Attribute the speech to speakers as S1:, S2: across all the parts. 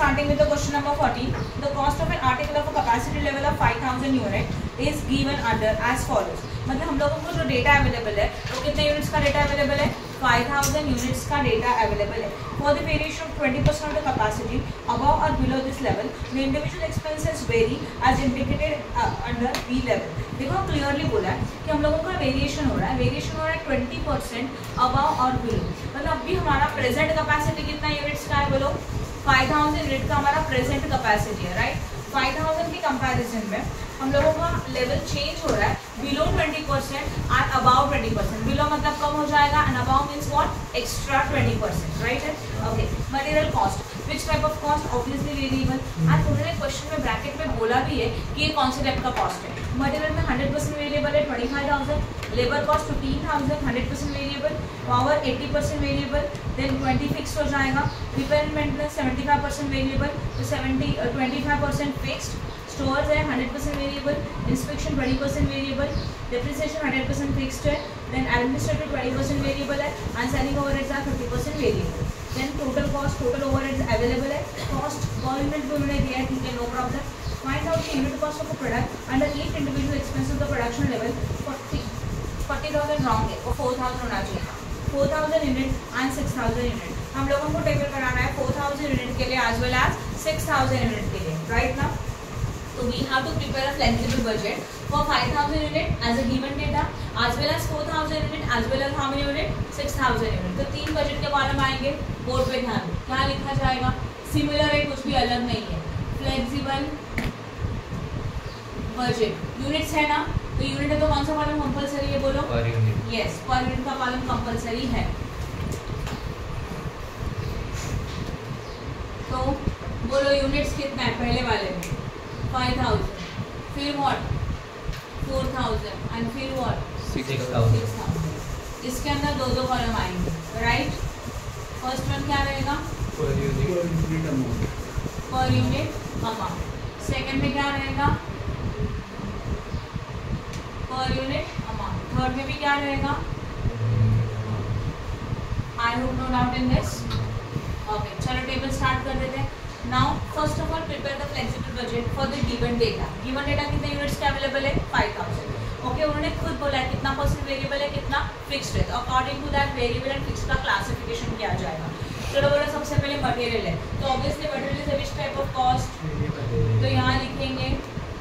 S1: starting with the question number 14. The cost of an article of a capacity level of 5000 unit is given under as follows. मतलब हम लोगों को जो data available है वो कितने यूनिट्स का डेटा अवेलेबल है? 5000 यूनिट्स का डेटा अवेलेबल है. For the variation of 20% of the capacity above or below this level, the individual expenses vary as indicated under B level. देखो क्लियरली बोला है कि हम लोगों का वेरिएशन हो रहा है. वेरिएशन हो रहा है 20% अबव और बिलो. मतलब अभी हमारा प्रेजेंट कैपेसिटी कितना यूनिट्स का है बोलो? 5000 यूनिट का हमारा प्रेजेंट कैपेसिटी है, राइट. 5000 की कंपैरिजन में हम लोगों का लेवल चेंज हो रहा है बिलो 20% एंड अबाउ 20%. बिलो मतलब कम हो जाएगा and about means what? Extra 20%, right है. Okay. Material cost, which type of cost? Obviously variable. And उन्होंने क्वेश्चन में ब्रैकेट में बोला भी है कि ये कौन से टाइप का कॉस्ट है. मटेरियल में 100% वेरिएबल है 25,000, labour cost 15,000 100% variable, power 80% variable, then 20 fix हो जाएगा, रिपेयर एंड मेंटेनेंस 75% वेरिएबल, तो 25% फिक्स्ड, स्टोर्स है 100% variable, inspection 20% variable, depreciation 100% fixed है, देन एडमिनिस्ट्रेटिव 20% वेरिएबल है and selling overheads are 50% variable. Then total cost, total overheads available है. Cost per unit भी उन्होंने दिया है, ठीक है, no problem. Find out the unit cost of a product under each individual expense of the production level. 40,000 wrong है, वो 4,000 होना चाहिए. 4,000 यूनिट एंड 6,000 यूनिट. हम लोगों को टेबल बनाना है 4,000 यूनिट के लिए as well as 6,000 यूनिट के लिए, राइट ना. So we have to prepare a flexible budget for 5,000 unit as a given data as well as 4,000 unit as well as how many unit? 6,000 unit. तो 3 budget के column आएंगे. Board पे ध्यान दो क्या लिखा जाएगा. सिमिलर है, कुछ भी अलग नहीं है. Flexible budget. यूनिट्स है ना, तो यूनिट है तो कौन सा कॉलम कंपलसरी है बोलो? Per unit. Yes, per unit का कॉलम कंपलसरी है. तो बोलो यूनिट्स कितना है पहले वाले में? 5,000, फिर व्हाट? 4,000 एंड फिर व्हाट? 6,000. इसके अंदर दो दो कॉलम आएंगे, राइट. फर्स्ट वन क्या रहेगा? Per unit amount. सेकंड में क्या रहेगा? Per unit amount. थर्ड में भी क्या रहेगा? I hope no doubt in this. Okay, चलो टेबल स्टार्ट कर देते हैं. Now first of all prepare the flexible budget for the given data. Given data कितने यूनिट्स का अवेलेबल है? 5,000. ओके, उन्होंने खुद बोला है कितना परसेंट वेरिएबल है, कितना फिक्स्ड है. तो according to that variable and fixed का क्लासिफिकेशन किया जाएगा. चलो बोलो सबसे पहले मटेरियल है, तो obviously material is which type of cost? तो यहाँ लिखेंगे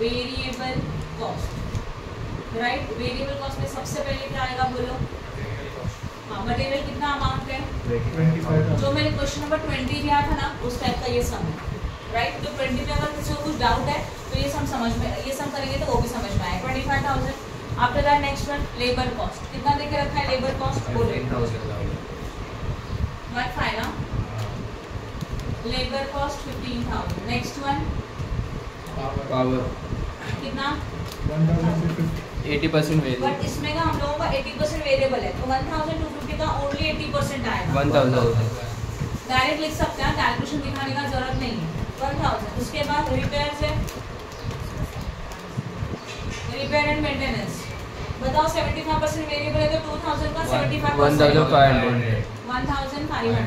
S1: variable cost, right. Variable cost में सबसे पहले क्या आएगा बोलो? हाँ, मटेरियल कितना अमाउंट है? 25,000. जो मैंने क्वेश्चन नंबर 20 दिया था ना, उस टाइप का ये सम है, राइट. तो 20 में अगर किसी को कुछ डाउट है तो ये सम समझ में, ये सम करेंगे तो वो भी समझ में आएगा. 25,000. After that next one labour cost. कितना देके रखा है लेबर कॉस्ट? बोलो. One final labour cost 15,000. Next one
S2: power
S1: कितना?
S2: 80% वेरिएबल.
S1: बट इसमें का हम लोगों का 80% वेरिएबल है, तो 1,250 का ओनली 80% आएगा.
S2: 1,000
S1: डायरेक्ट लिख सकते हैं, कैलकुलेशन दिखाने का जरूरत नहीं है. 1,000. उसके बाद रिपेयर से रिपेयर एंड मेंटेनेंस. बताओ 75% वेरिएबल है तो 2,000 का 75%
S2: 1,500.
S1: 1,500.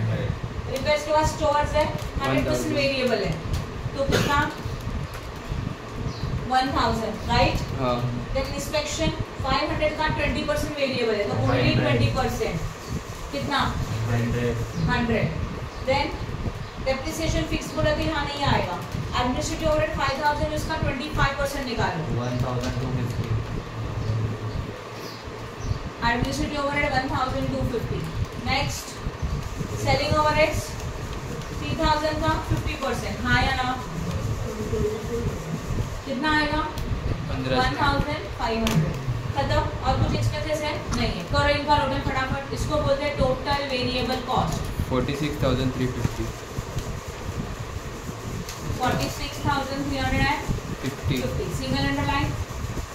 S1: रिपेयर्स के बाद स्टोर्स है 100% वेरिएबल है, तो कितना? 1,000, राइट.
S2: हाँ.
S1: देन इंस्पेक्शन 500 का 20% वेरिएबल है, तो ओनली 20%. कितना? 100. देन डेप्रिसिएशन फिक्स बोला तो यहाँ नहीं आएगा. एडमिनिस्ट्रेटिव ओवरहेड 5,000, उसका 25% निकालो.
S2: 1,250.
S1: Administrative overhead 1,250. Next selling overheads 3,000 का 50%. हाँ या ना? कितना आएगा? 1,500. खत्म. और कुछ एक्सपेंसेस है नहीं है. करो इनका टोटल फटाफट. इसको बोलते हैं total variable cost.
S2: 46,350.
S1: 46,350. Single underline.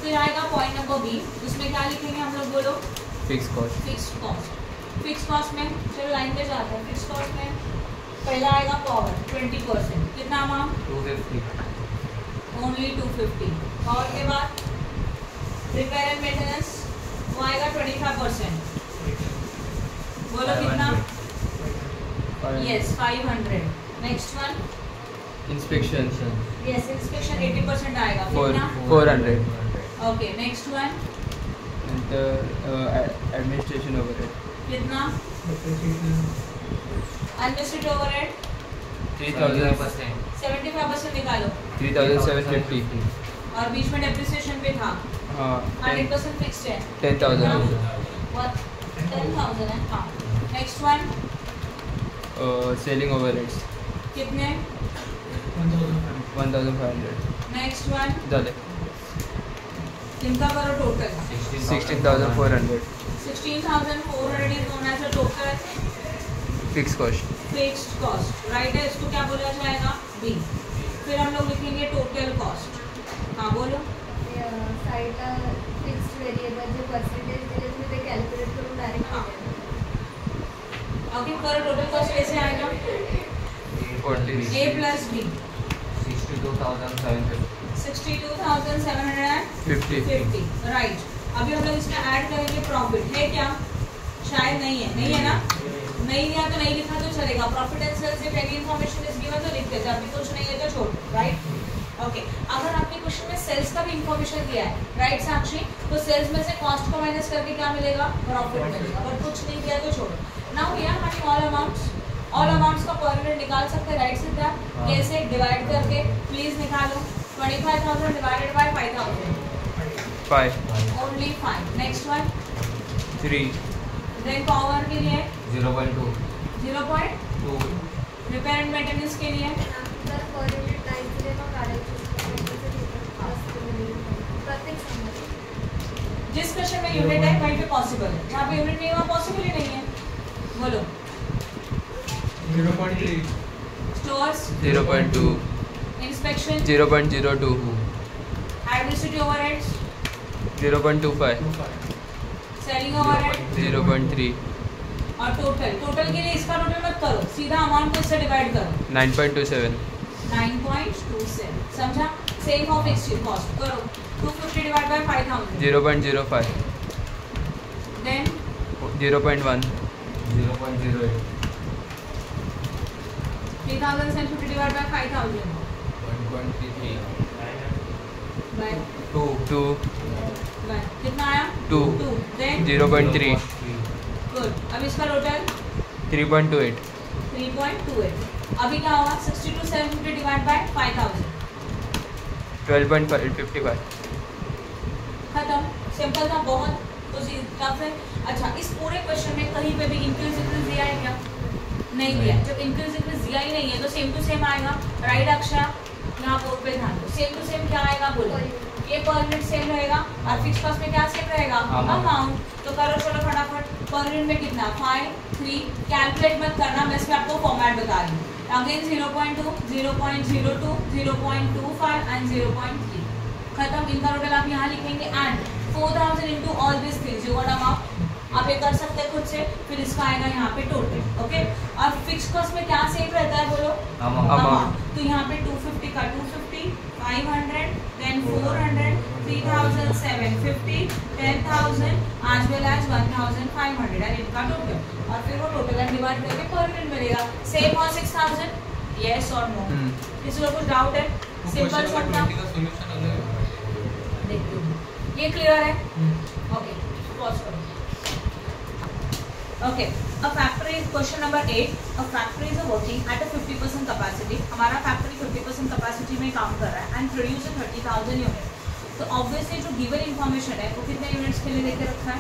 S1: फिर आएगा पॉइंट नंबर बी. उसमें क्या लिखेंगे हम लोग बोलो?
S2: Fix cost.
S1: Fix cost. Fix cost में चलो लाइन पे जाते हैं. फिक्स कॉस्ट में पहला आएगा पावर 20%. कितना अमाउंट?
S2: 250.
S1: ओनली 250. और के बाद रिपेयर एंड मेंटेनेंस वो आएगा 25%. बोलो कितना? Yes 500. Next one
S2: Inspection.
S1: Yes inspection 80% आएगा, कितना?
S2: 400.
S1: Okay next one
S2: And the administration overhead.
S1: कितना? Administrative overhead
S2: 3,000.
S1: 75% निकालो
S2: 3,750.
S1: और बीच में डेप्रिसिएशन पे था
S2: हाँ.
S1: 100% फिक्स्ड है
S2: 10,000.
S1: व्हाट 10,000 है हाँ नेक्स्ट वन
S2: Selling overheads.
S1: कितने
S2: 1,500.
S1: नेक्स्ट वन
S2: झाले.
S1: इनका करो total
S2: 16,400.
S1: 16,400 is known as a total
S2: Fixed cost.
S1: Fixed cost right है इसको क्या बोला जाएगा बी फिर हम लोग लिखेंगे टोटल कॉस्ट हाँ बोलो
S3: साईडला फिक्स्ड व्हेरिएबल जे पर्सेंटेज दिले तुम्ही ते कॅल्क्युलेट करून डायरेक्ट
S1: ओके करो टोटल कॉस्ट कैसे आएगा
S2: 40.
S1: ए प्लस बी
S2: 62,750.
S1: 62,750 राइट अभी हम लोग इसमें ऐड करेंगे प्रॉफिट है क्या शायद नहीं है ना नहीं दिया तो नहीं लिखा तो चलेगा profit and sales if any information is given तो लिख देते अभी कुछ नहीं है तो छोड़ राइट ओके अगर आपके क्वेश्चन में सेल्स का भी इंफॉर्मेशन दिया है राइट साक्षी तो सेल्स में से कॉस्ट को माइनस करके क्या मिलेगा प्रॉफिट मिलेगा अगर कुछ नहीं दिया तो छोड़ो नाउ हियर हमें ऑल अमाउंट्स का पर यूनिट निकाल सकते हैं राइट सिद्धार्थ कैसे डिवाइड करके प्लीज निकालो 25,000 divided by 5,000
S2: 5.
S1: Only 5 next one
S2: 3.
S1: Then power के लिए
S2: 0.2.
S1: 0.2 रिपेयर एंड मेंटेनेंस के लिए
S3: तर पर युनिट नाही दिले मग काढायचे प्रत्येक संबंध
S1: जिस क्वेश्चन में यूनिट है वहीं पे पॉसिबल है जहाँ पे यूनिट नहीं है वहाँ पॉसिबल ही नहीं है बोलो
S2: 0.3.
S1: Stores
S2: 0.2.
S1: Inspection
S2: 0.02.
S1: Administrative overheads
S2: 0.25.
S1: Selling overhead
S2: 0.3.
S1: और टोटल के लिए इसका टोटल मत करो सीधा अमाउंट को इससे डिवाइड करो
S2: 9.27.
S1: 9.27 समझा सेम फॉर फिक्स्ड कॉस्ट करो 250 divide by 5,000
S2: 0.05.
S1: Then
S2: 0.1. 0.08.
S1: 3,750 divide by 5,000
S2: 1.33.
S1: By
S2: 2.
S1: कितना आया
S2: 2.
S1: देन
S2: 0.3.
S1: गुड अब इसका टोटल
S2: 3.28.
S1: 3.28 अभी क्या होगा 62,750 डिवाइड बाय 5,000
S2: 12.55.
S1: खत्म सिंपल था बहुत तो फिर अच्छा इस पूरे क्वेश्चन में कहीं पे भी इंक्रीज डिक्रीज दिया है क्या नहीं दिया जब इंक्रीज डिक्रीज दिया ही नहीं है तो सेम टू सेम आएगा राइट अक्षरा यहाँ बोर्ड पे ध्यान दो सेम टू सेम क्या आएगा बोलो ये पर यूनिट सेम रहेगा और फिक्स कॉस्ट में क्या सेम रहेगा अमाउंट तो करो चलो फटाफट पर यूनिट में कितना 5 3 कैलकुलेट मत करना मैं इसमें आपको फॉर्मेट बता रही हूँ अगेन 0.2 0.02 0.25 एंड 0.3 खत्म इनका टोटल आप यहाँ लिखेंगे and 4,000 into all this things you got amount आप ये कर सकते हैं खुद से फिर इसका आएगा यहाँ पे टोटल ओके और फिक्स कॉस्ट में क्या सेम रहता है बोलो अमाउंट तो यहाँ पे 250 का 250 500 then 400 3,750 10,000 as well as 1,500 and इनका टोटल और फिर वो टोटल एंड डिवाइड करके पर यूनिट मिलेगा सेम और 6,000 यस और नो किसी को कुछ डाउट है सिंपल शॉर्ट था देखो ये क्लियर है ओके पॉज करो okay a factory question number 8 a factory is working at a 50% capacity हमारा फैक्ट्री 50% कैपेसिटी में काम कर रहा है एंड प्रोड्यूस 30,000 यूनिट तो ऑब्वियसली जो गिवन इन्फॉर्मेशन है वो कितने यूनिट्स के लिए देके रखा है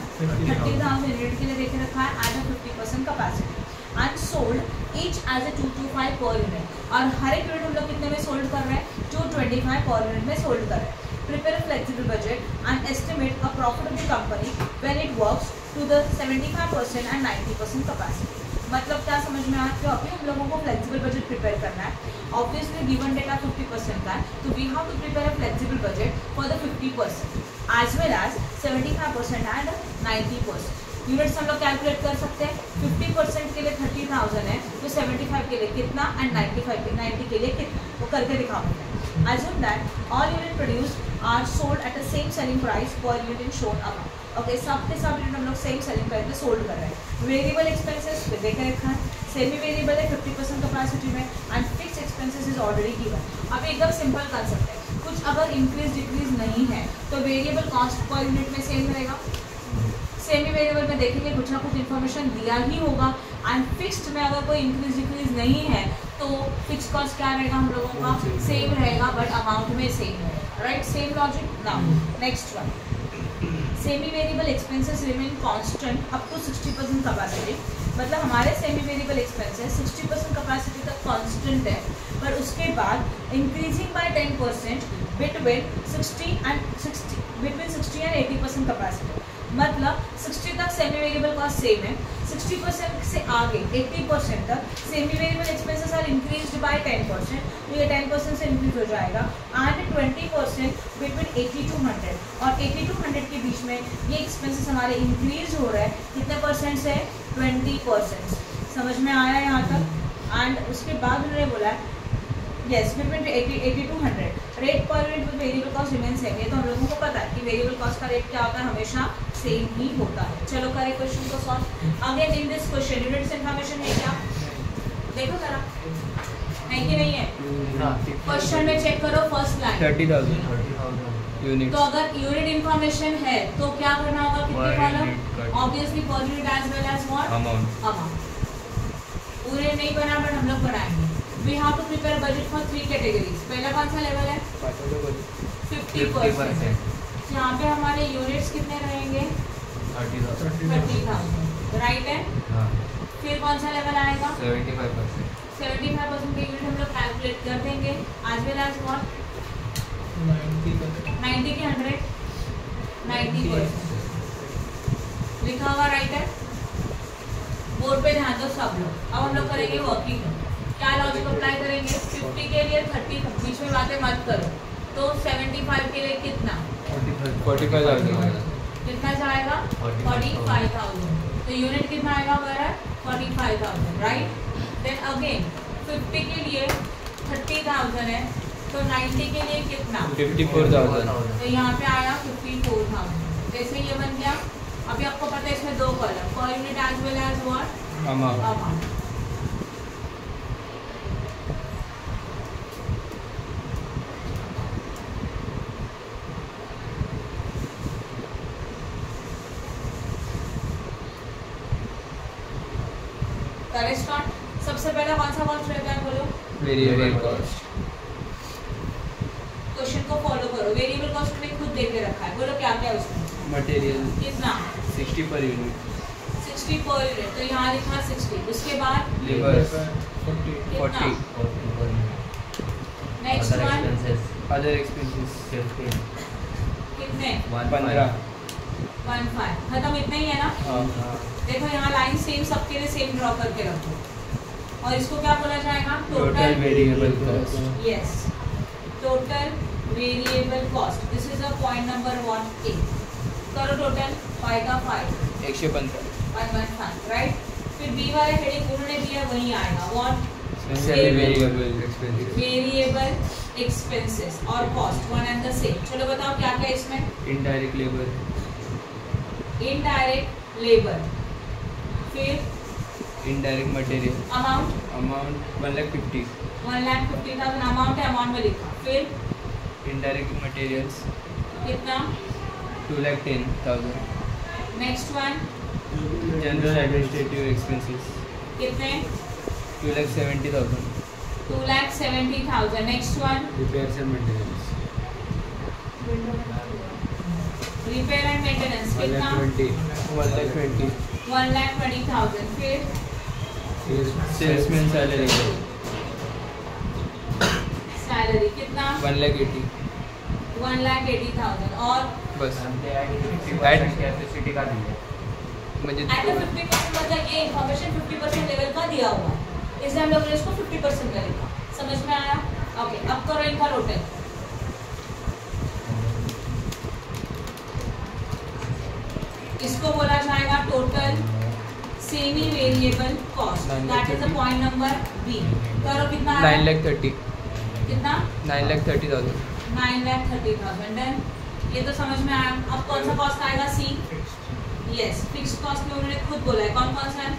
S1: 30,000 यूनिट के लिए देके रखा है at a 50% capacity and sold each as a 225 per unit और हर एक यूनिट हम लोग कितने में सोल्ड कर रहे हैं 225 पर यूनिट में सोल्ड कर रहे हैं prepare a flexible budget and estimate a profit of the company when it works to the 75% and 90% capacity मतलब क्या समझ में आया कि अभी हम लोगों को फ्लेक्सिबल बजट प्रिपेयर करना है ऑब्वियसली गिवन डेटा 50% का है तो we have to prepare a flexible budget for the 50% as well as 75% and 90% units हम लोग कैलकुलेट कर सकते हैं 50% के लिए 30,000 है तो 75 के लिए कितना एंड 90 के लिए कितना वो करके दिखाऊंगा assume that all unit produced are sold at the same selling price per unit in shown above okay सब के सब यूनिट हम लोग सेम सेलिंग प्राइस पे सोल्ड कर रहे हैं वेरिएबल एक्सपेंसेस पे देखे रखा है सेमी वेरिएबल है 50% कैपेसिटी में and fix expenses is already given. अब एकदम सिंपल कंसेप्ट है, कुछ अगर इंक्रीज डिक्रीज नहीं है तो वेरिएबल कॉस्ट पर यूनिट में सेम रहेगा। सेमी वेरिएबल में देखेंगे कुछ ना कुछ इन्फॉर्मेशन दिया ही होगा, एंड फिक्स्ड में अगर कोई इंक्रीज डिक्रीज नहीं है तो फिक्स कॉस्ट क्या रहेगा हम लोगों का, सेम रहेगा, बट अमाउंट में सेम है, right. Same logic. Now next one, semi variable expenses remain constant up to 60% capacity. मतलब हमारे सेमी वेरिएबल एक्सपेंसेस 60% कैपेसिटी तक कांस्टेंट है, पर उसके बाद increasing by 10% between 60 and 80% capacity. मतलब 60 तक सेमी वेरिएबल कॉस्ट सेम है, 60% से आगे 80% तक semi variable expenses are increased by 10%, तो ये 10% से इंक्रीज हो जाएगा, एंड 20% बिटवीन 80 to 100, और 80 to 100 के बीच में ये एक्सपेंसेस हमारे इंक्रीज हो रहा है कितने परसेंट से, 20%। समझ में आया यहाँ तक। एंड उसके बाद उन्होंने बोला yes between 80 to 100 rate per unit with variable cost remain same. ये तो हम लोगों को पता है कि वेरिएबल कॉस्ट का रेट क्या होता है, हमेशा सेम ही होता है। चलो करें क्वेश्चन को solve. Again in this question units information है क्या, देखो जरा है कि नहीं है। क्वेश्चन में चेक करो फर्स्ट लाइन
S2: 30,000 यूनिट।
S1: तो अगर यूनिट इन्फॉर्मेशन है तो क्या करना होगा, कितने column, obviously per unit as well as what, amount. पूरे नहीं बना बट हम लोग बनाएंगे। We have to prepare budget for 3 categories. पहला कौन सा लेवल है, 50%। यहाँ पे हमारे यूनिट्स कितने रहेंगे, 30,000, राइट है। फिर कौन सा लेवल आएगा,
S2: 75%।
S1: 75% के यूनिट हम लोग कैलकुलेट कर देंगे, एज वेल एज व्हाट, 90 के 100, 90% लिखा हुआ, राइट है। बोर्ड पे ध्यान दो सब लोग। अब हम लोग करेंगे वर्किंग। क्या लॉजिक अप्लाई करेंगे, 50 के लिए 30, बीच में बातें मत करो, तो 75 के लिए कितना,
S2: 45,000
S1: कितना जाएगा, 45,000। तो यूनिट कितना आएगा हमारा, 45,000, राइट। देन अगेन 50 के लिए 30,000 है, तो 90 के लिए कितना,
S2: 54,000।
S1: तो यहाँ पे आया 54,000। जैसे ये बन गया। अभी आपको पता है इसमें 2 column, per unit as well as what, amount. Start. सबसे पहला कौन सा कॉस्ट रहता है, बोलो,
S2: वेरिएबल कॉस्ट।
S1: क्वेश्चन को फॉलो करो। वेरिएबल कॉस्ट में खुद दे के रखा है, बोलो क्या क्या उसमें,
S2: मटेरियल
S1: कितना,
S2: 60 पर यूनिट,
S1: 60 पर यूनिट, तो यहाँ लिखा 60। उसके बाद
S2: labour
S1: 40। Next one,
S2: other expenses
S1: कितने,
S2: 15।
S1: 15। खत्म, इतना ही है ना। देखो यहाँ लाइन सेम, सबके लिए सेम ड्रॉ करके रखो, और इसको क्या बोला जाएगा,
S2: total variable cost.
S1: Yes, total variable cost. This is a point number 1A। करो टोटल, 5 का 5,
S2: 115,
S1: 115, राइट। फिर बी वाले हेडिंग उन्होंने दिया वही आएगा, what,
S2: variable expenses,
S1: variable expenses और cost one and the same. चलो बताओ क्या क्या इसमें,
S2: इनडायरेक्ट लेबर,
S1: इनडायरेक्ट लेबर, फिर
S2: इनडायरेक्ट मटेरियल,
S1: अमाउंट
S2: 1,50,000,
S1: 1,50,000 अमाउंट है, अमाउंट में लिखा। फिर
S2: इनडायरेक्ट मटेरियल्स
S1: कितना,
S2: 2,10,000।
S1: Next one,
S2: general administrative expenses
S1: कितने,
S2: 2,70,000।
S1: 2,70,000। Next one,
S2: repairs and maintenance,
S1: repair and maintenance कितना,
S2: 1,20,000।
S1: 1,20,000। फिर
S2: सेल्समैन सैलरी,
S1: सैलरी कितना,
S2: 1,80,000।
S1: 1,80,000। और
S2: बस
S4: कैपेसिटी का दिया
S2: मुझे
S1: एट 50%, मतलब ये इन्फॉर्मेशन 50% लेवल का दिया हुआ है, इसलिए हम लोग ने इसको 50% का लिखा। समझ में आया, ओके। अब करो इनका टोटल। इसको बोला जाएगा total semi variable cost, that is the point number B. करो कितना आया,
S2: 9,30,000,
S1: कितना,
S2: 9,30,000।
S1: 9,30,000। डन, ये तो समझ में आया। अब कौन सा कॉस्ट आएगा, सी। यस, फिक्स्ड कॉस्ट में उन्होंने खुद बोला है, कौन कौन सा है,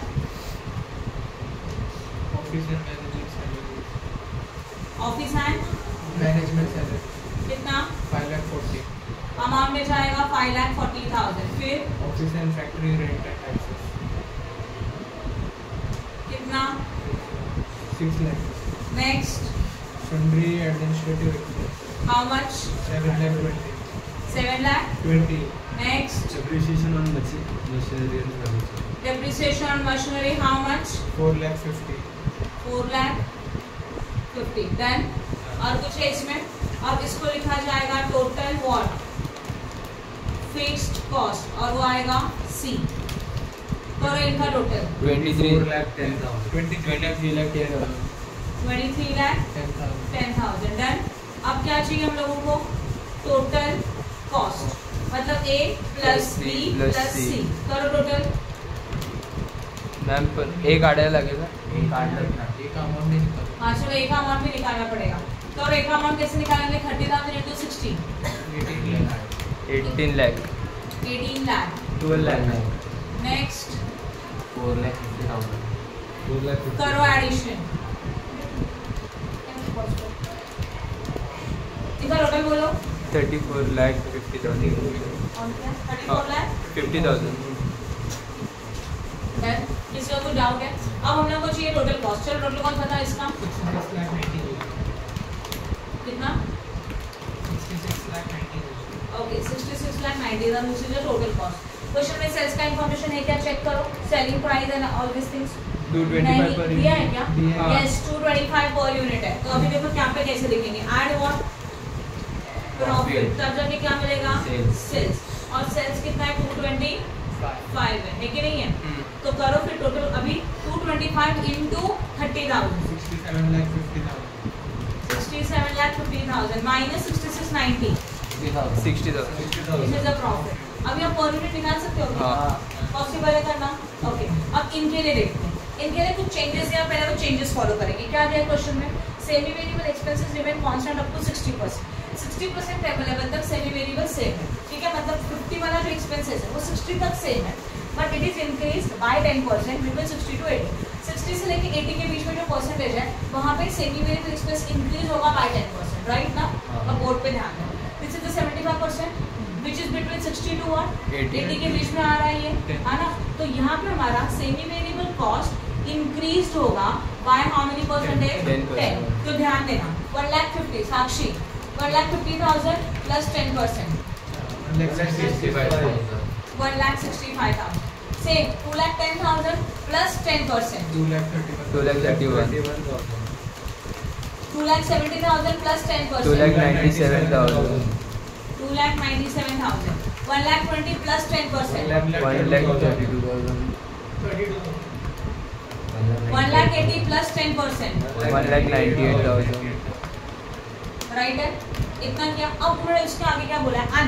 S1: ऑफिस एंड
S5: मैनेजमेंट सैलरी
S1: कितना
S5: 5,40,000.
S1: अमाउंट में जाएगा 5,40,000. फिर
S5: office and factory rent and taxes
S1: कितना
S5: 6 lakh.
S1: Next
S5: Sundry administrative expenses
S1: how much
S5: 7,20,000.
S1: 7,20,000. Next
S2: Depreciation on machinery and furniture.
S1: Depreciation on machinery how much
S5: 4,50,000.
S1: 4,50,000. Then और कुछ है इसमें. अब इसको लिखा जाएगा टोटल व्हाट फिक्स्ड कॉस्ट और वो आएगा सी. करो इनका टोटल
S2: 23,10,000.
S5: 23,10,000.
S1: 23,10,000. डन. अब क्या चाहिए हम लोगों को टोटल कॉस्ट मतलब ए प्लस बी प्लस सी. करो टोटल.
S2: मैम पर एक आड़ा लगेगा.
S5: एक अमाउंट नहीं निकल.
S1: हाँ चलो एक अमाउंट भी निकालना पड़ेगा. तो एक अमाउंट कैसे निकालेंगे 30,000 into 60
S2: 18 lakh.
S1: 18 lakh.
S2: 12 lakh.
S1: Next
S4: 4,50,000.
S2: 2 lakh.
S1: करो एडिशन. इनका टोटल बोलो.
S2: 34 lakh 50,000.
S1: और क्या 34 lakh.
S2: 50,000.
S1: डन. किसी को कुछ डाउट है. अब हम लोग को चाहिए टोटल कॉस्ट. चलो टोटल कॉस्ट बता इसका
S5: 66,90,000.
S1: कितना.
S5: 66,90,000.
S1: Okay 66,90,000 which is the total cost. Question में सेल्स का इंफॉर्मेशन है क्या चेक करो. Selling price and all this things
S2: 225 per
S1: दिया है
S2: unit.
S1: क्या.
S5: दिया
S2: है.
S1: यस 225 पर यूनिट है. तो अभी देखो क्या पे कैसे लिखेंगे. Add what profit. तब जाके क्या मिलेगा सेल्स. और सेल्स कितना है 225 है कि नहीं है. तो करो फिर टोटल अभी 225 into 30,000
S5: 67,50,000.
S1: 67,50,000 minus 66,90
S2: 60,000.
S1: This is the profit. अभी आप पर यूनिट निकाल सकते हो क्या.
S2: हाँ.
S1: पॉसिबल है करना. ओके अब इनके लिए देखते हैं. इनके लिए कुछ चेंजेस या पहले वो चेंजेस फॉलो करेंगे. क्या दिया क्वेश्चन में semi variable expenses remain constant up to 60%. 60% level तक सेमी वेरिएबल सेम है. ठीक है मतलब 50 वाला जो एक्सपेंसेस है वो 60 तक सेम है but it is increase by 10% between 60 to 80. 60 से लेके 80 के बीच में जो परसेंटेज है वहाँ पे सेमी वेरिएबल एक्सपेंस इंक्रीज होगा बाय 10%. राइट ना. अब बोर्ड पे ध्यान दो. This is the 75% which is between 60 to what 80 के बीच में आ रहा है ये है ना. तो यहाँ पे हमारा सेमी वेरिएबल कॉस्ट इंक्रीज होगा बाय हाउ मेनी परसेंटेज 10. तो ध्यान देना 1,50,000 साक्षी 1,50,000 plus 10%.
S5: 1,65,000.
S1: 1,65,000. Same 2,10,000 plus 10%.
S5: 2,31,000.
S1: 2,70,000 plus 10%.
S2: 2,97,000.
S1: 2,97,000. 1,20,000 plus 10%.
S2: 1,32,000.
S1: 1,80,000 plus 10%.
S2: 1,98,000.
S1: Right है. इतना क्या. अब उन्होंने उसके आगे क्या बोला है and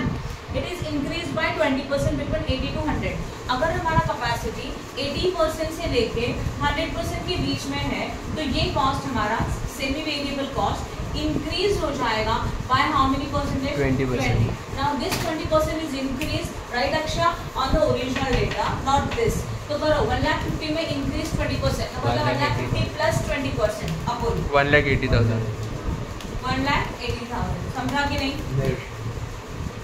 S1: it is increase by 20% between 80 to 100. अगर हमारा कैपेसिटी 80% से लेके 100% के बीच में है तो ये कॉस्ट हमारा सेमी वेरिएबल कॉस्ट इंक्रीज हो जाएगा by how many percentage
S2: 20%.
S1: Now this 20% is increase right अक्षा on the original data not this. तो करो 1,50,000 में इंक्रीज 20% मतलब 1,50,000 प्लस 20%. अब बोलो
S2: 1,80,000.
S1: 1,80,000. समझा कि नहीं.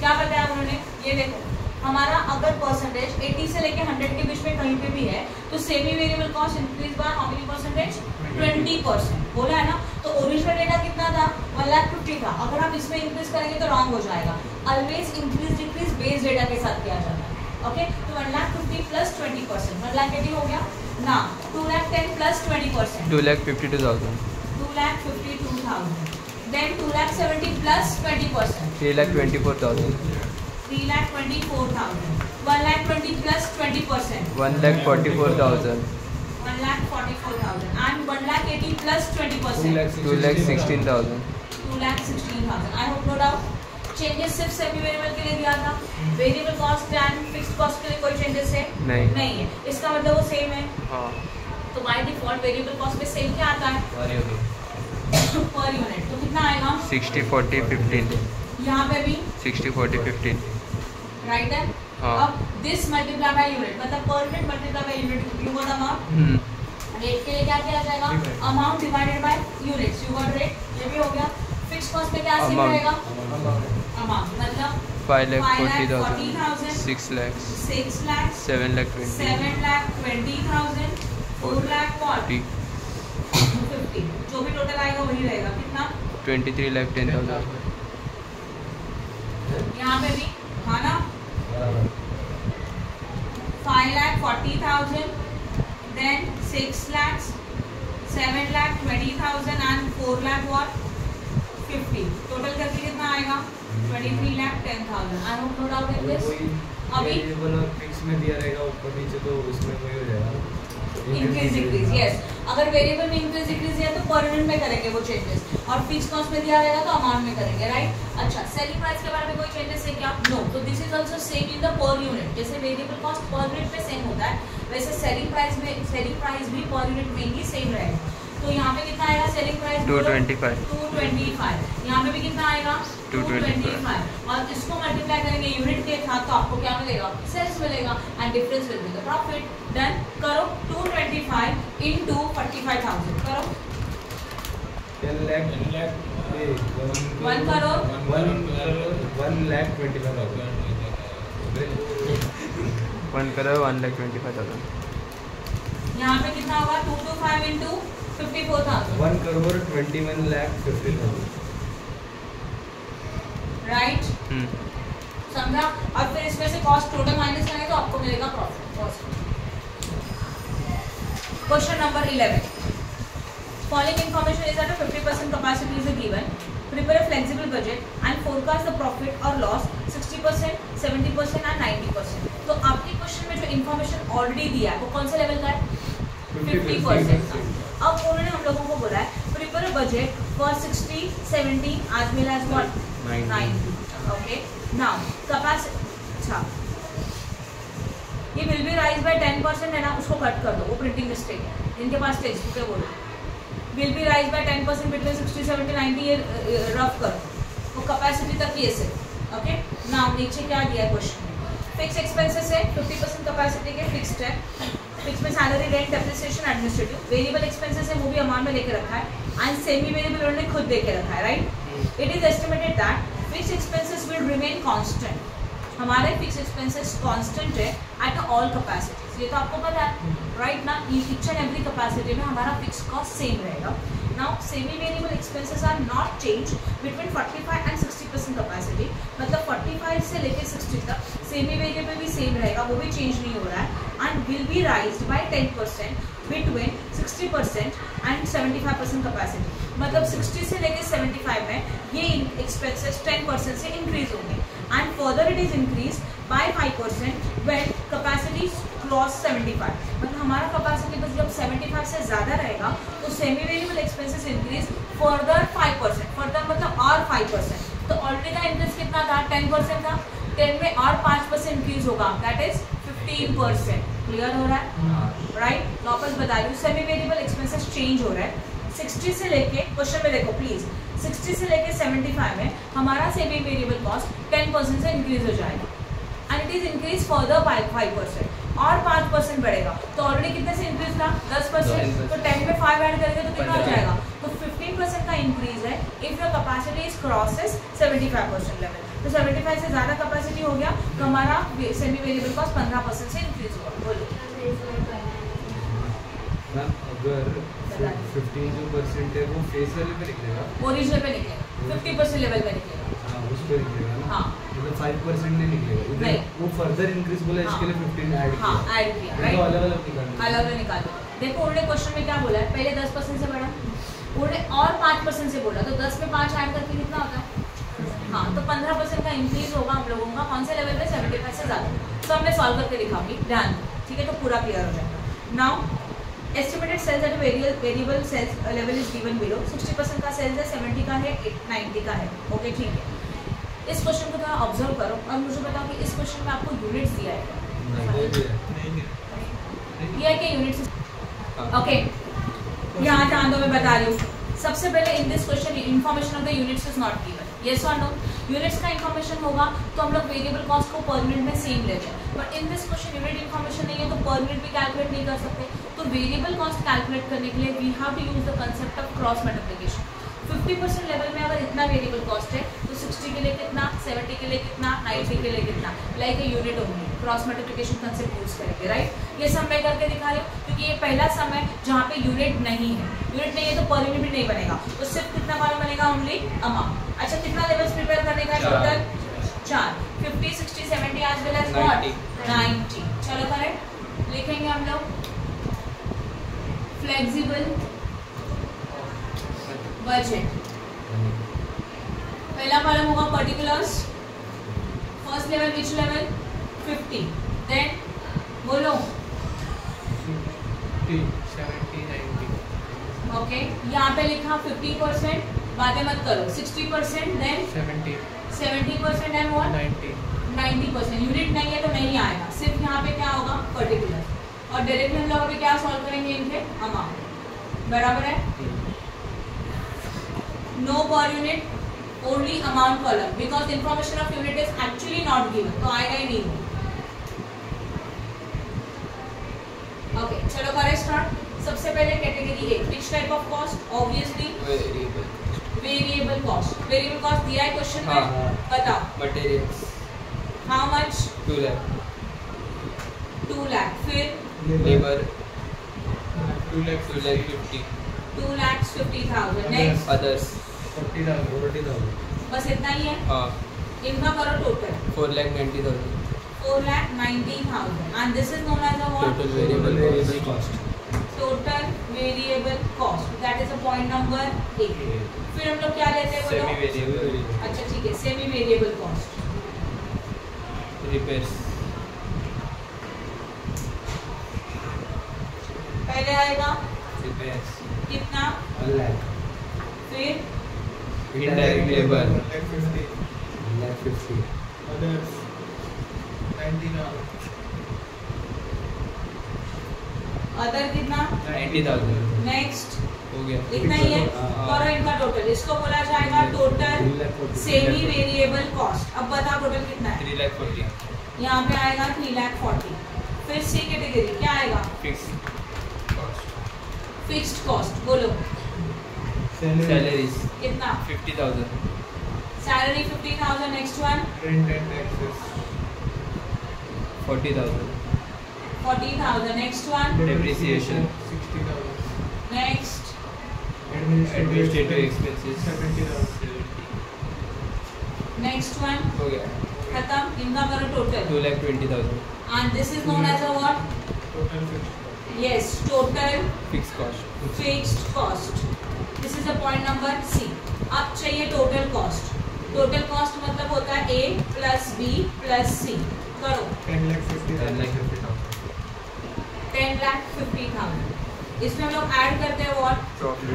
S1: क्या बताया उन्होंने. ये देखो हमारा अगर परसेंटेज 80 से लेके 100 के बीच में कहीं पे भी है तो semi variable cost increase by how many percentage 20%. बोला है ना. तो ओरिजिनल डेटा कितना था 1,50,000 था. अगर आप इसमें इंक्रीज करेंगे तो रॉन्ग हो जाएगा. Always increase decrease base data के साथ किया जाता है. ओके तो 1,50,000 प्लस 20% 1,80,000 हो गया ना. 2,10,000 plus 20%
S2: 2,52,000.
S1: 2,52,000. Then 2,70,000 plus 20%.
S2: 3,24,000.
S1: 3,24,000. 1,20,000 plus 20%.
S2: 1,44,000.
S1: 1,44,000. And 1,80,000 plus 20%.
S2: 2,16,000.
S1: 2,16,000. I hope no doubt. Changes सिर्फ सेमी वेरिएबल के लिए दिया था. Variable cost and fixed cost के लिए कोई चेंजेस है नहीं है. इसका मतलब वो सेम है.
S2: हाँ.
S1: तो बाय डिफॉल्ट वेरिएबल कॉस्ट में सेम क्या आता है पर यूनिट. तो कितना आएगा
S2: 60 40 15.
S1: यहाँ पे भी
S2: 60 40 15.
S1: राइट है.
S2: हाँ.
S1: अब दिस मल्टीप्लाई बाय यूनिट मतलब per unit multiply by unit. You got amount. Rate के लिए क्या किया जाएगा amount divided by units. You got rate. ये भी हो क्या सेम
S2: Amount.
S1: रहेगा? अमाउंट मतलब
S2: 5,40,000, 6 lakhs,
S1: 6 लाख
S2: 7,20,000,
S1: 7,20,000, 4 लाख और 50, जो भी टोटल आएगा वही रहेगा। कितना?
S2: 23,10,000,
S1: यहाँ पे भी हाँ ना, 5,40,000, then 6 lakhs, 7,20,000 and 4 lakh what? 50, total करके कितना आएगा? 23,10,000। I hope no doubt in this. अभी
S6: फिक्स में दिया रहेगा ऊपर नीचे तो उसमें वही हो जाएगा,
S1: इंक्रीज डिक्रीज, यस। अगर वेरिएबल में इंक्रीज डिक्रीज है तो पर यूनिट में करेंगे वो चेंजेस, और फिक्स कॉस्ट में दिया रहेगा तो अमाउंट में करेंगे, राइट। अच्छा, सेलिंग प्राइस के बारे में कोई चेंजेस है क्या? नो। तो this is also same in the per unit. जैसे वेरिएबल कॉस्ट पर यूनिट में सेम होता है, वैसे सेलिंग प्राइस भी पर यूनिट में ही सेम रहेगा। तो यहाँ पे कितना आएगा सेलिंग प्राइस?
S2: 225,
S1: 225। यहाँ पे भी कितना आएगा? 225। और इसको मल्टीप्लाई करेंगे यूनिट के साथ तो आपको क्या मिलेगा? सेल्स मिलेगा, and difference will be the profit. Done करो। 225 इनटू 45,000 करो।
S6: 10 lakh
S1: 1 करोड़
S6: 1,25,000।
S2: 1 crore 1,25,000,
S1: यहाँ पे कितना होगा? 225 इनटू 54,000,
S6: 1,21,50,000।
S1: राइट। समझा? और फिर इसमें से कॉस्ट टोटल माइनस करेंगे तो आपको मिलेगा profit cost. Question number 11, following information is that 50% capacity is given, prepare a flexible budget and forecast the profit और लॉस 60%, 70% एंड 90%। तो आपके क्वेश्चन में जो इन्फॉर्मेशन ऑलरेडी दिया है वो कौन से लेवल का है? 50% का। अब उन्होंने हम लोगों को बोला है prepare a budget for 60, 70 as well as what? 90। Okay, now capacity, अच्छा ये विल बी राइज बाय 10% है ना, उसको कट कर दो, वो प्रिंटिंग मिस्टेक है, इनके पास टेक्स्ट बुक है। बोलो will be rise by 10% between 60, 70, 90, ये रफ करो, वो कैपेसिटी तक ये से। ओके, नाउ नीचे क्या दिया है क्वेश्चन में? फिक्स एक्सपेंसेस है 50% कैपेसिटी के, फिक्स्ड है। फिक्स में salary, rent, depreciation, administrative. Variable expenses है वो भी अमाउंट में लेके रखा है, एंड सेमी वेरिएबल उन्होंने खुद देके रखा है, right. It is estimated that fix expenses will remain constant. हमारे फिक्स एक्सपेंसेस कांस्टेंट है एट ऑल कैपेसिटीज, ये तो आपको पता है, राइट ना। ईच एंड एवरी कैपेसिटी में हमारा फिक्स कॉस्ट सेम रहेगा। Now semi variable expenses are not change between 45 and 60% capacity, मतलब 45 से लेके 60 तक सेमी वेरिएबल भी सेम रहेगा, वो भी चेंज नहीं हो रहा है, and will be raised by 10% between 60% and 75% capacity. मतलब 60 से लेके 75 में ये एक्सपेंसेस 10% से इंक्रीज होंगे, and further it is increase bye 5% when capacity cross 75। मतलब हमारा कैपेसिटी बस जब 75 से ज़्यादा रहेगा तो semi variable expenses increase further 5%, further मतलब और 5%। तो ऑलरेडी का इंक्रीज कितना था? 10% था, 10 में और 5% इंक्रीज होगा, दैट इज 15%। क्लियर हो रहा है, राइट। वापस बता रही हूँ, सेमी वेरिएबल एक्सपेंसेस चेंज हो रहा है 60 से लेके, क्वेश्चन में देखो प्लीज, 60 से लेके 75 में हमारा सेमी वेरिएबल कॉस्ट 10% से इंक्रीज हो जाएगा, and it is increase further bye 5% और 5% बढ़ेगा। तो ऑलरेडी कितने से इंक्रीज था? 10%। तो 10 में 5 ऐड करेंगे तो कितना हो जाएगा? तो 15% का इंक्रीज है if your capacity is crosses 75% level. तो 75 से ज़्यादा कैपेसिटी हो गया तो हमारा सेमी वेरिएबल कॉस्ट 15% से इंक्रीज होगा। बोलो
S6: अगर 15% है वो फेस वैल्यू पे निकलेगा,
S1: ओरिजिनल पे निकलेगा, 50% लेवल पे निकलेगा।
S6: हाँ उस पे निकलेगा ना।
S1: हाँ,
S6: मतलब 5% नहीं निकलेगा इधर,
S1: नहीं।
S6: वो फर्दर इंक्रीज बोला, इसके लिए 15 ऐड किया।
S1: हाँ ऐड किया,
S6: तो
S1: राइट।
S6: अलग अलग निकालना,
S1: अलग अलग निकालो। देखो उन्होंने क्वेश्चन में क्या बोला है, पहले 10% से बढ़ा, उन्होंने और 5% से बोला, तो 10 में 5 ऐड करके कितना होता है? हाँ, तो 15% का इंक्रीज होगा हम लोगों का, कौन से लेवल पे? 75 से ज़्यादा। सब मैं सॉल्व करके दिखाऊंगी, ध्यान, ठीक है, तो पूरा क्लियर हो जाएगा। Now estimated sales at variable sales level is given below. 60% का सेल्स है, 70 का है, 90 का है। ओके, ठीक है। इस क्वेश्चन को थोड़ा ऑब्जर्व करो और मुझे बताओ कि इस क्वेश्चन में आपको यूनिट्स दिया है दिया है क्या? यूनिट्स, ओके, यहाँ ध्यान दो, मैं बता रही हूँ। सबसे पहले in this question information of the units is not given, yes और नो। यूनिट्स का इन्फॉर्मेशन होगा तो हम लोग वेरिएबल कॉस्ट को पर यूनिट में सेम लेते हैं, but in this question unit information नहीं है तो पर यूनिट भी कैलकुलेट नहीं कर सकते। तो वेरिएबल कॉस्ट कैलकुलेट करने के लिए we have to use the concept of cross multiplication. 50% level में अगर इतना वेरिएबल कॉस्ट है तो 60 के लिए कितना, 70 के लिए कितना, 90 के लिए कितना, like a unit only, cross multiplication concept use करके, राइट। ये सम मैं करके दिखा रही हूँ क्योंकि ये पहला सम है जहाँ पे यूनिट नहीं है। यूनिट नहीं है तो पर यूनिट भी नहीं बनेगा, तो सिर्फ कितना मालूम बनेगा, ओनली अमाउंट। अच्छा कितना लेवल्स प्रिपेयर करने का total 4, 50, 60, 70 as well as what 90। चलो करेक्ट लिखेंगे हम लोग। फ्लेक्सिबल बजट पहला कॉलम होगा particulars, first level which level 50, then बोलो
S5: 50, 70, 90.
S1: ओके यहाँ पे लिखा 50%, बातें मत करो, 60% देन
S5: 70,
S1: 70% एंड व्हाट
S5: 90.
S1: 90%। यूनिट नहीं है तो नहीं आएगा, सिर्फ यहाँ पे क्या होगा पर्टिकुलर, और डायरेक्टली हम लोग अभी क्या सॉल्व करेंगे इनके अमाउंट, बराबर है। No per unit, only amount column, because information of unit is actually not given, तो आएगा ही नहीं। ओके चलो करें स्टार्ट। सबसे पहले category A, which type of cost, obviously variable cost. Variable cost दिया है क्वेश्चन में, बताओ।
S2: Materials
S1: how much
S2: 2 lakh,
S1: 2 lakh, फिर
S2: लेबर
S5: 2 lakhs,
S2: 2,50,000,
S1: 2,50,000, नेक्स्ट
S2: अदर्स
S6: 40,000.
S1: बस इतना ही है।
S2: हाँ
S1: इनका करो total
S2: 4,90,000
S1: 4,90,000 and this is known as a what?
S2: total variable cost.
S1: Total variable cost, that is a point number 8। फिर हम लोग क्या लेते हैं
S2: Semi
S1: बोलो?
S2: variable
S1: अच्छा ठीक है, सेमी वेरिएबल कॉस्ट।
S2: repairs
S1: पहले आएगा
S2: repairs
S1: कितना,
S6: 1 lakh.
S1: फिर
S2: indirect labor
S5: 150.
S6: 1,50,000.
S5: Others 90,000.
S1: अदर कितना,
S2: 90,000
S1: नेक्स्ट
S2: हो गया।
S1: इतना ही है।
S6: हाँ।
S1: करो इनका टोटल, इसको बोला जाएगा टोटल
S6: 3,40,000.
S1: Semi variable cost. अब बताओ टोटल कितना है,
S2: 3,40,000
S1: यहाँ पे आएगा 3,40,000। फिर सी कैटेगरी क्या आएगा,
S2: fixed cost,
S1: फिक्स्ड कॉस्ट, बोलो
S2: salaries
S1: कितना,
S2: 50,000,
S1: salary 50,000, next one
S5: Rent and taxes
S2: 40,000,
S1: 40,000, next one
S2: depreciation
S5: 60,000.
S1: Next
S2: administrative expenses
S5: 70,000.
S1: Next one
S2: हो गया।
S1: खत्म। इनका करो total
S2: 2,20,000
S1: and this is known as a what,
S5: Total fixed cost.
S1: Yes total
S2: fixed cost,
S1: fixed cost. This is a point number C. अब चाहिए total cost. Total cost मतलब होता है A plus B plus C. करो
S5: 10,50,000.
S1: 10,50,000। इसमें हम लोग add करते हैं what,
S2: profit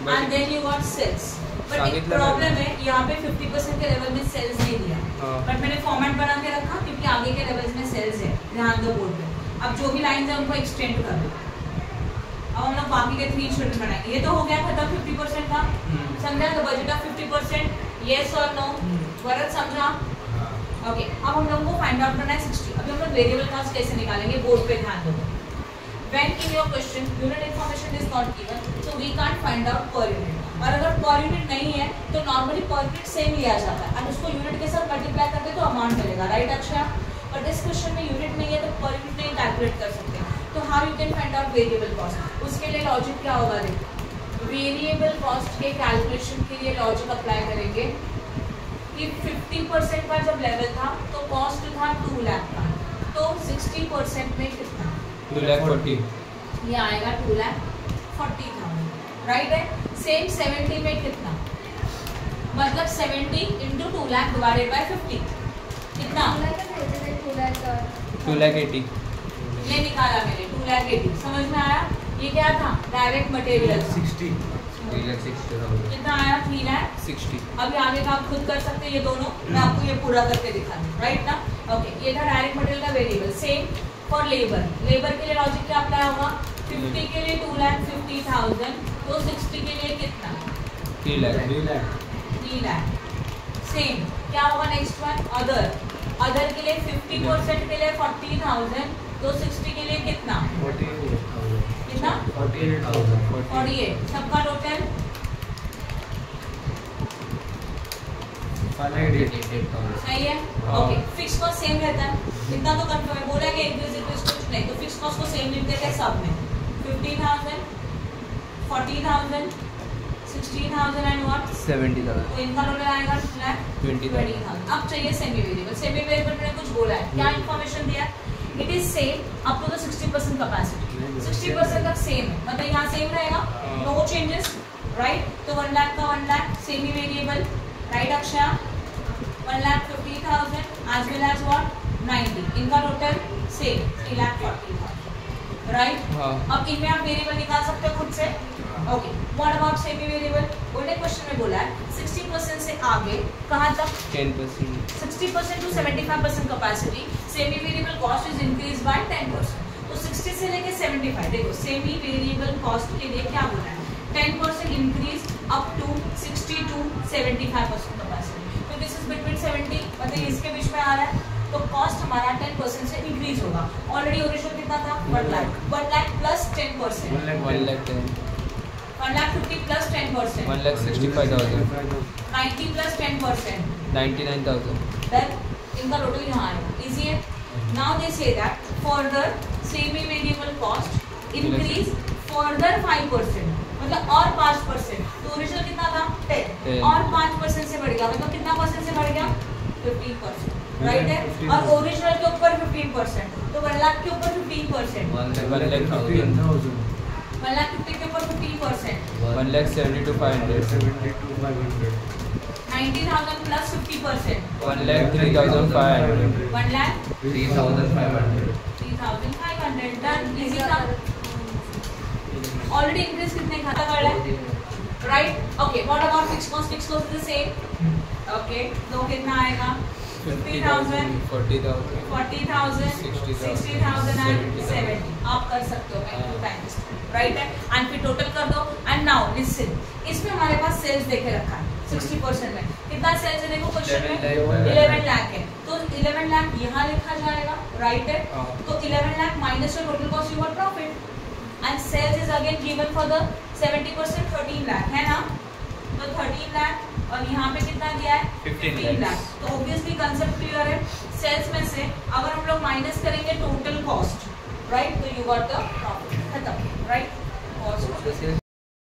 S1: and then you got sales. But एक
S2: सांगितलं ना।
S1: प्रॉब्लम है, यहाँ पे 50% के लेवल में सेल्स नहीं दिया,
S2: हाँ।
S1: बट मैंने फॉर्मेट बना के रखा क्योंकि आगे के लेवल्स में सेल्स है, ध्यान दो बोर्ड पे। अब जो भी लाइंस है उनको एक्सटेंड कर दो। अब हम लोग बाकी के 3 स्टूडेंट बनाएंगे। ये तो हो गया खत्म 50% का, समझा? तो बजट ऑफ 50%, येस और नो, भरत समझा? ओके अब हम लोगों को फाइंड आउट करना है 60। अभी हम लोग वेरिएबल कॉस्ट कैसे निकालेंगे, बोर्ड पे ध्यान दो। When in your question unit information is not given, so we can't find out per unit। और अगर पर यूनिट नहीं है तो नॉर्मली पर यूनिट सेम लिया जाता है, और उसको यूनिट के साथ मल्टीप्लाई करते तो अमाउंट मिलेगा, राइट अक्षय? बट इस क्वेश्चन में यूनिट नहीं है तो पर यूनिट नहीं कैलकुलेट कर सकते। तो how you can find out variable cost? उसके लिए लॉजिक क्या होगा, देखो वेरिएबल कॉस्ट के कैलकुलेशन के लिए लॉजिक अप्लाई करेंगे कि 50% का जब लेवल था तो कॉस्ट था 2 लाख का, तो 60% में कितना,
S2: 2,40,000
S1: ये आएगा 2,40,000, राइट है? सेम 70 में कितना, मतलब 70 इंटू 2 लाख डिवाइडेड बाय 50 कितना,
S2: 2,80,000
S1: ये निकाला मैंने 2,80,000। समझ में आया? ये क्या था, डायरेक्ट मटेरियल
S6: 60.
S2: 3,60,000
S1: कितना आया, 3,60,000। अभी आगे का आप खुद कर सकते हैं, ये दोनों मैं आपको ये पूरा करके दिखा दूँ, राइट ना? ओके ये था डायरेक्ट मटेरियल का variable. Same for labour, labour के लिए लॉजिक क्या अप्लाई होगा, 50 के लिए 2,50,000, तो 60 के लिए कितना,
S2: 3 लाख
S6: 3 lakh.
S1: 3 लाख। सेम क्या होगा नेक्स्ट वन, अदर, अदर के लिए 50% के लिए 40,000, तो 60 के लिए कितना,
S6: 48,000.
S1: कितना
S6: 48,000.
S1: 48। सबका टोटल सही है। ओके, फिक्स कॉस्ट सेम रहता है, इतना तो कंफर्म है। बोला कि इंक्रीज कुछ नहीं, तो फिक्स कॉस्ट को सेम लिख देते हैं सब में। 15,000, 40,000, 16,000 एंड व्हाट
S2: 70,000।
S1: तो इनका टोटल आएगा 20,000। अब चाहिए सेमी वेरिएबल। सेमी वेरिएबल में कुछ बोला है, क्या इन्फॉर्मेशन दिया है? It is same up to the 60% capacity. 60% तक सेम है, मतलब यहाँ सेम रहेगा, नो चेंजेस, राइट। तो 1 लाख का 1 lakh semi variable, right Akshaya. 1,50,000 as well as what 90, इनका टोटल सेम 3,40,000, राइट। अब इनमें आप वेरिएबल निकाल सकते हो खुद से। Okay, what about semi variable? बोले क्वेश्चन में बोला है 60% से आगे कहाँ तक
S2: 10%।
S1: 60% to 75% capacity semi variable cost is increase by 10%। तो 60 से लेके 75, देखो सेमी वेरिएबल कॉस्ट के लिए क्या बोला है? 10% increase up to 60 to 75% capacity. तो दिस इज बिटवीन 70, मतलब इसके बीच में आ रहा है, तो कॉस्ट हमारा 10% से इंक्रीज होगा। ऑलरेडी ओरिजिनल कितना था? 1 lakh. 1 lakh plus 10%, 1,50,000 plus 10%,
S2: 1,65,000,
S1: 90 plus 10%,
S2: 99,000।
S1: Then इनका टोटल यहाँ आएगा। इजी है। Now they say that further semi variable cost increase further 5%, मतलब और 5%। तो ओरिजिनल कितना था? 10 और 5% से बढ़ गया, मतलब कितना परसेंट से बढ़ गया? 15%, राइट है। और ओरिजिनल के ऊपर 15%, तो 1 लाख के ऊपर 15%,
S2: 1,50,000,
S1: 1,50,000 के ऊपर 15%,
S2: 1,72,500,
S1: 90,000 प्लस 50%,
S2: 1,03,500,
S1: 1,03,500। डन, इजी था। ऑलरेडी इंक्रीज कितने खाता कर रहा है, right. Okay, what about fix cost? Fix cost is same. Okay, तो कितना आएगा? 50,000,
S2: 40,000,
S1: 40,000, 60,000 एंड 70। आप कर सकते हो 2 टाइम्स, राइट है। एंड फिर टोटल कर दो। एंड नाउ लिसन, इसमें हमारे पास सेल्स देके रखा है 60% में। कितना सेल्स है देखो क्वेश्चन में? 11 लाख है, तो 11 लाख यहाँ लिखा जाएगा, राइट है। तो 11 lakh minus your total cost your profit, and sales is again given for the 70%, 13 lakh है ना। तो 13 लाख और यहाँ पे कितना दिया है? 15 लाख। तो ऑब्वियसली कंसेप्ट क्लियर है। सेल्स में से अगर हम लोग माइनस करेंगे टोटल कॉस्ट, राइट, तो यू गॉट द प्रॉफिट, खत्म, राइट। कॉस्ट